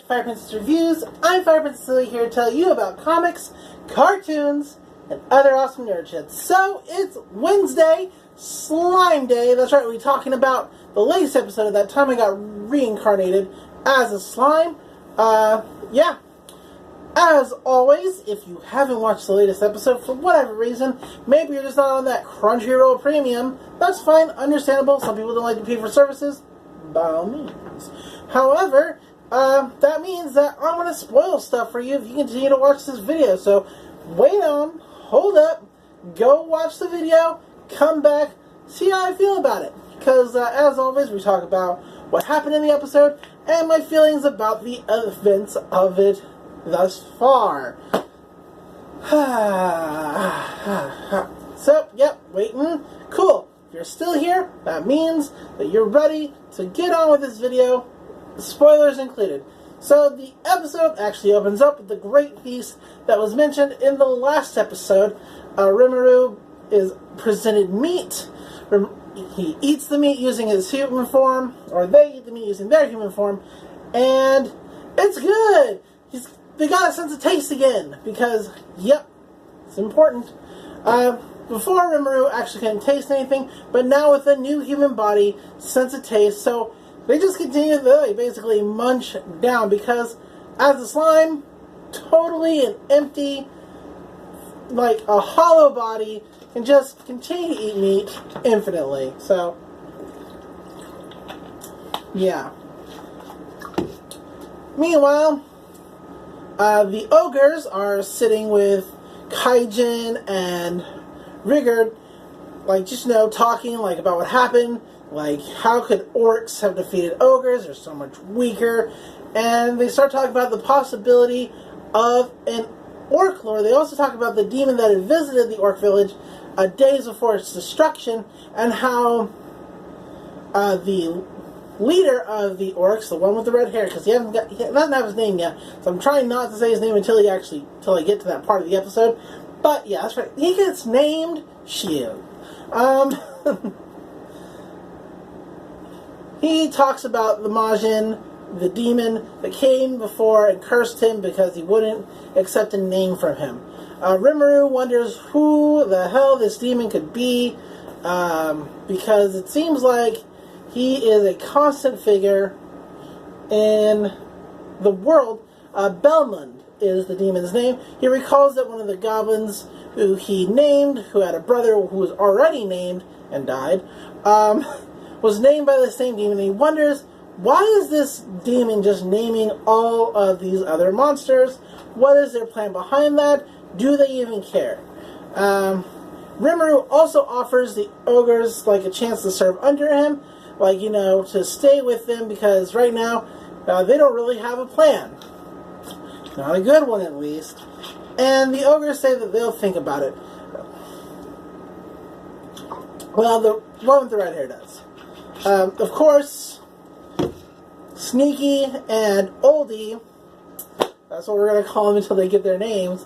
to Fire Princess Reviews. I'm Fire Princess Lily here to tell you about comics, cartoons, and other awesome nerd shit. So, it's Wednesday, Slime Day. That's right, we're talking about the latest episode of that time I got reincarnated as a slime. Yeah. As always, if you haven't watched the latest episode for whatever reason, maybe you're just not on that Crunchyroll Premium, that's fine, understandable. Some people don't like to pay for services, by all means. However, that means that I'm going to spoil stuff for you if you continue to watch this video. So, wait on, hold up, go watch the video, come back, see how I feel about it. Because, as always, we talk about what happened in the episode and my feelings about the events of it thus far. So, yep, waiting. Cool. If you're still here, that means that you're ready to get on with this video, spoilers included. So, the episode actually opens up with the great feast that was mentioned in the last episode. Rimuru is presented meat. He eats the meat using his human form, or they eat the meat using their human form, and it's good! They got a sense of taste again, because, yep, it's important. Before Rimuru actually couldn't taste anything, but now with a new human body, sense of taste, so they just continue to basically munch down, because as a slime, totally an empty, like a hollow body, can just continue to eat meat infinitely. So, yeah. Meanwhile, the ogres are sitting with Kaijin and Rigard, like, just, talking, like, about what happened, like, how could orcs have defeated ogres, they're so much weaker, and they start talking about the possibility of an orc lord. They also talk about the demon that had visited the orc village days before its destruction, and how the leader of the orcs, the one with the red hair, because he doesn't have his name yet, so I'm trying not to say his name until I get to that part of the episode. But yeah, that's right. He gets named Shield. He talks about the Majin, the demon that came before and cursed him because he wouldn't accept a name from him. Rimuru wonders who the hell this demon could be, because it seems like he is a constant figure in the world. Belmund is the demon's name. He recalls that one of the goblins who he named, who had a brother who was already named and died, was named by the same demon. And he wonders, why is this demon just naming all of these other monsters? What is their plan behind that? Do they even care? Rimuru also offers the ogres like a chance to serve under him, like, to stay with them, because right now they don't really have a plan. Not a good one, at least. And the ogres say that they'll think about it. Well, the one with the red hair does. Of course, Sneaky and Oldie, that's what we're going to call them until they get their names,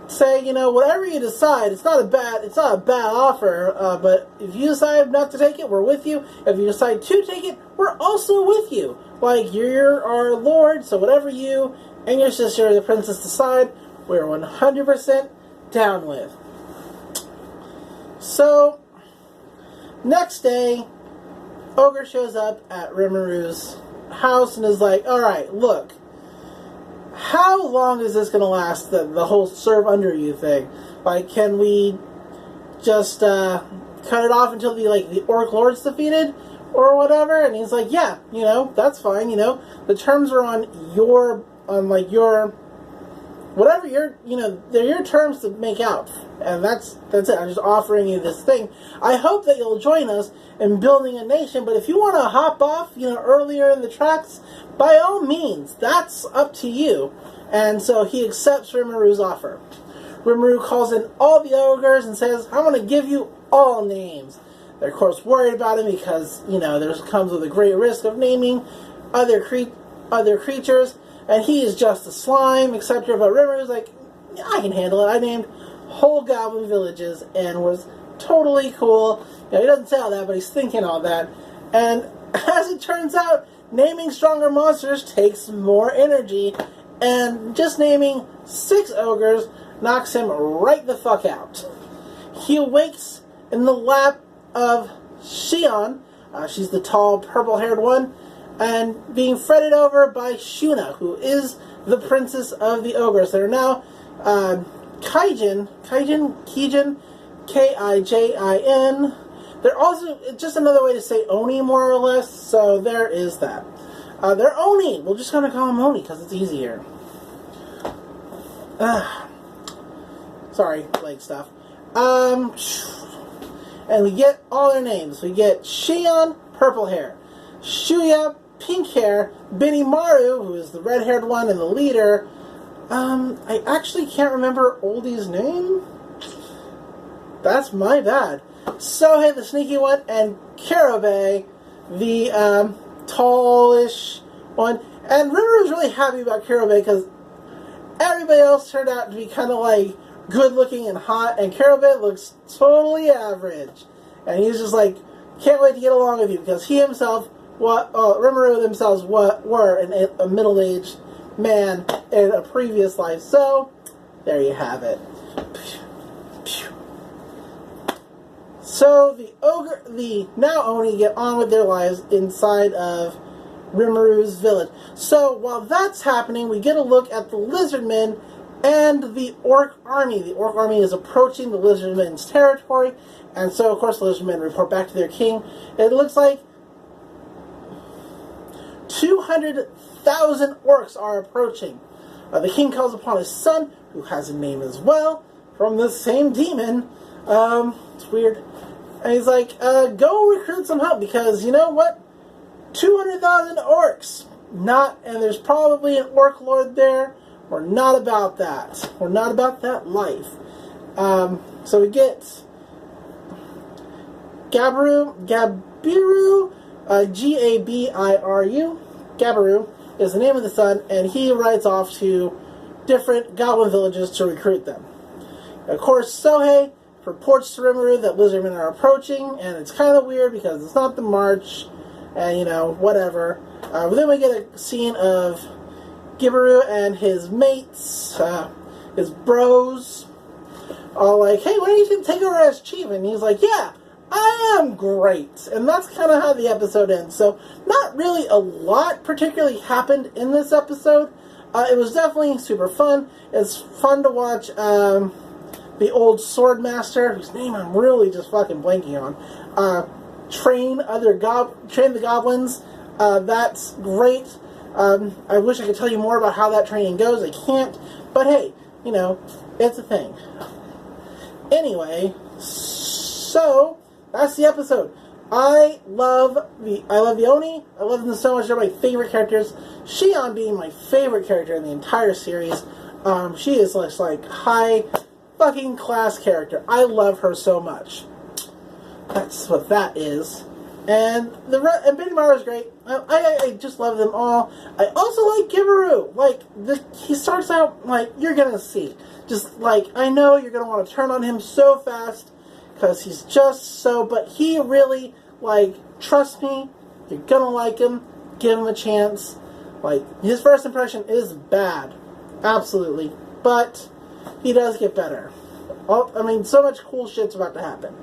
say, whatever you decide, it's not a bad offer, but if you decide not to take it, we're with you. If you decide to take it, we're also with you. Like, you're our lord, so whatever you and your sister, the princess, decide, we're 100% down with. So, next day, Ogre shows up at Rimuru's house and is like, alright, look, how long is this going to last, the whole serve under you thing? Like, can we just cut it off until the orc lord's defeated or whatever? And he's like, yeah, that's fine, the terms are on your whatever they're your terms to make out, and that's it. I'm just offering you this thing. I hope that you'll join us in building a nation, but if you want to hop off, earlier in the tracks, by all means, that's up to you. And so he accepts Rimuru's offer. Rimuru calls in all the ogres and says, I'm going to give you all names. They're, of course, worried about him because, there comes with a great risk of naming other creatures, and he is just a slime, etc. But Rimuru's like, yeah, I can handle it. I named whole goblin villages and was totally cool. He doesn't say all that, but he's thinking all that. And as it turns out, naming stronger monsters takes more energy, and just naming 6 ogres knocks him right the fuck out. He awakes in the lap of Xion, she's the tall, purple-haired one, and being fretted over by Shuna, who is the princess of the ogres. They're now Kijin, K-I-J-I-N. They're also just another way to say Oni, more or less, so there is that. They're Oni. We're just going to call them Oni because it's easier. Sorry, leg stuff. And we get all their names. We get Xion, purple hair. Shuya, pink hair. Benimaru, who is the red-haired one and the leader. I actually can't remember Oldie's name. That's my bad. Sohei, the sneaky one, and Karobe, the tallish one. And Rimuru was really happy about Karobe because everybody else turned out to be kind of like good-looking and hot, and Karobe looks totally average. And he's just like, can't wait to get along with you, because he himself, Rimuru themselves were a middle-aged man in a previous life. So, there you have it. So, the now Oni get on with their lives inside of Rimuru's village. So, while that's happening, we get a look at the Lizardmen and the Orc Army. The Orc Army is approaching the Lizardmen's territory, and so, of course, the Lizardmen report back to their king. It looks like 200,000 orcs are approaching. The king calls upon his son, who has a name as well, from the same demon. It's weird. And he's like, go recruit some help, because, you know what? 200,000 orcs. And there's probably an orc lord there. We're not about that. We're not about that life. So we get Gabiru, G-A-B-I-R-U. Gabiru is the name of the son, and he rides off to different goblin villages to recruit them. Of course, Sohei reports to Rimuru that Lizardmen are approaching, and it's kind of weird because it's not the march, and, you know, whatever. But then we get a scene of Gibaru and his mates, his bros, all like, hey, why don't you take over as chief? And he's like, yeah, I am great. And that's kind of how the episode ends. So, not really a lot particularly happened in this episode. It was definitely super fun. It's fun to watch the old sword master, whose name I'm really just fucking blanking on, train the goblins. That's great. I wish I could tell you more about how that training goes. I can't. But hey, you know, it's a thing. Anyway, so that's the episode. I love the Oni. I love them so much. They're my favorite characters. Xion being my favorite character in the entire series. She is like high fucking class character. I love her so much. That's what that is. And Benimaru is great. I just love them all. I also like Gibaru. Like, he starts out, like, you're gonna see. Just, like, I know you're gonna want to turn on him so fast, because he's just so, but he really, like, trust me, you're gonna like him, give him a chance. Like, his first impression is bad. Absolutely. But he does get better. I mean, so much cool shit's about to happen.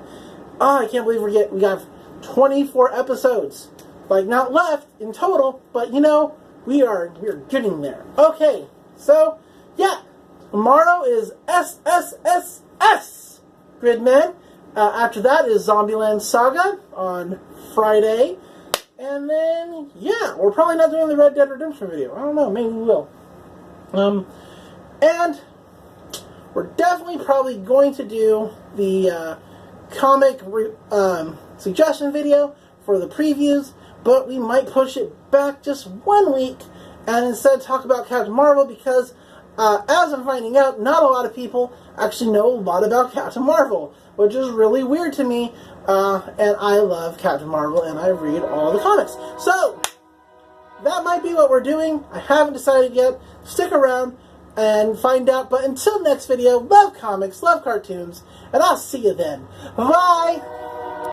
Oh, I can't believe we got 24 episodes. Like, not left in total, but, you know, we're getting there. Okay, so, yeah. Tomorrow is SSSS, Gridman. After that is Zombieland Saga on Friday. And then, yeah, we're probably not doing the Red Dead Redemption video. I don't know, maybe we will. And we're definitely probably going to do the comic suggestion video for the previews, but we might push it back just 1 week and instead talk about Captain Marvel, because as I'm finding out, not a lot of people actually know a lot about Captain Marvel, which is really weird to me, and I love Captain Marvel and I read all the comics. So, that might be what we're doing. I haven't decided yet. Stick around and find out, but until next video, love comics, love cartoons, and I'll see you then. Bye!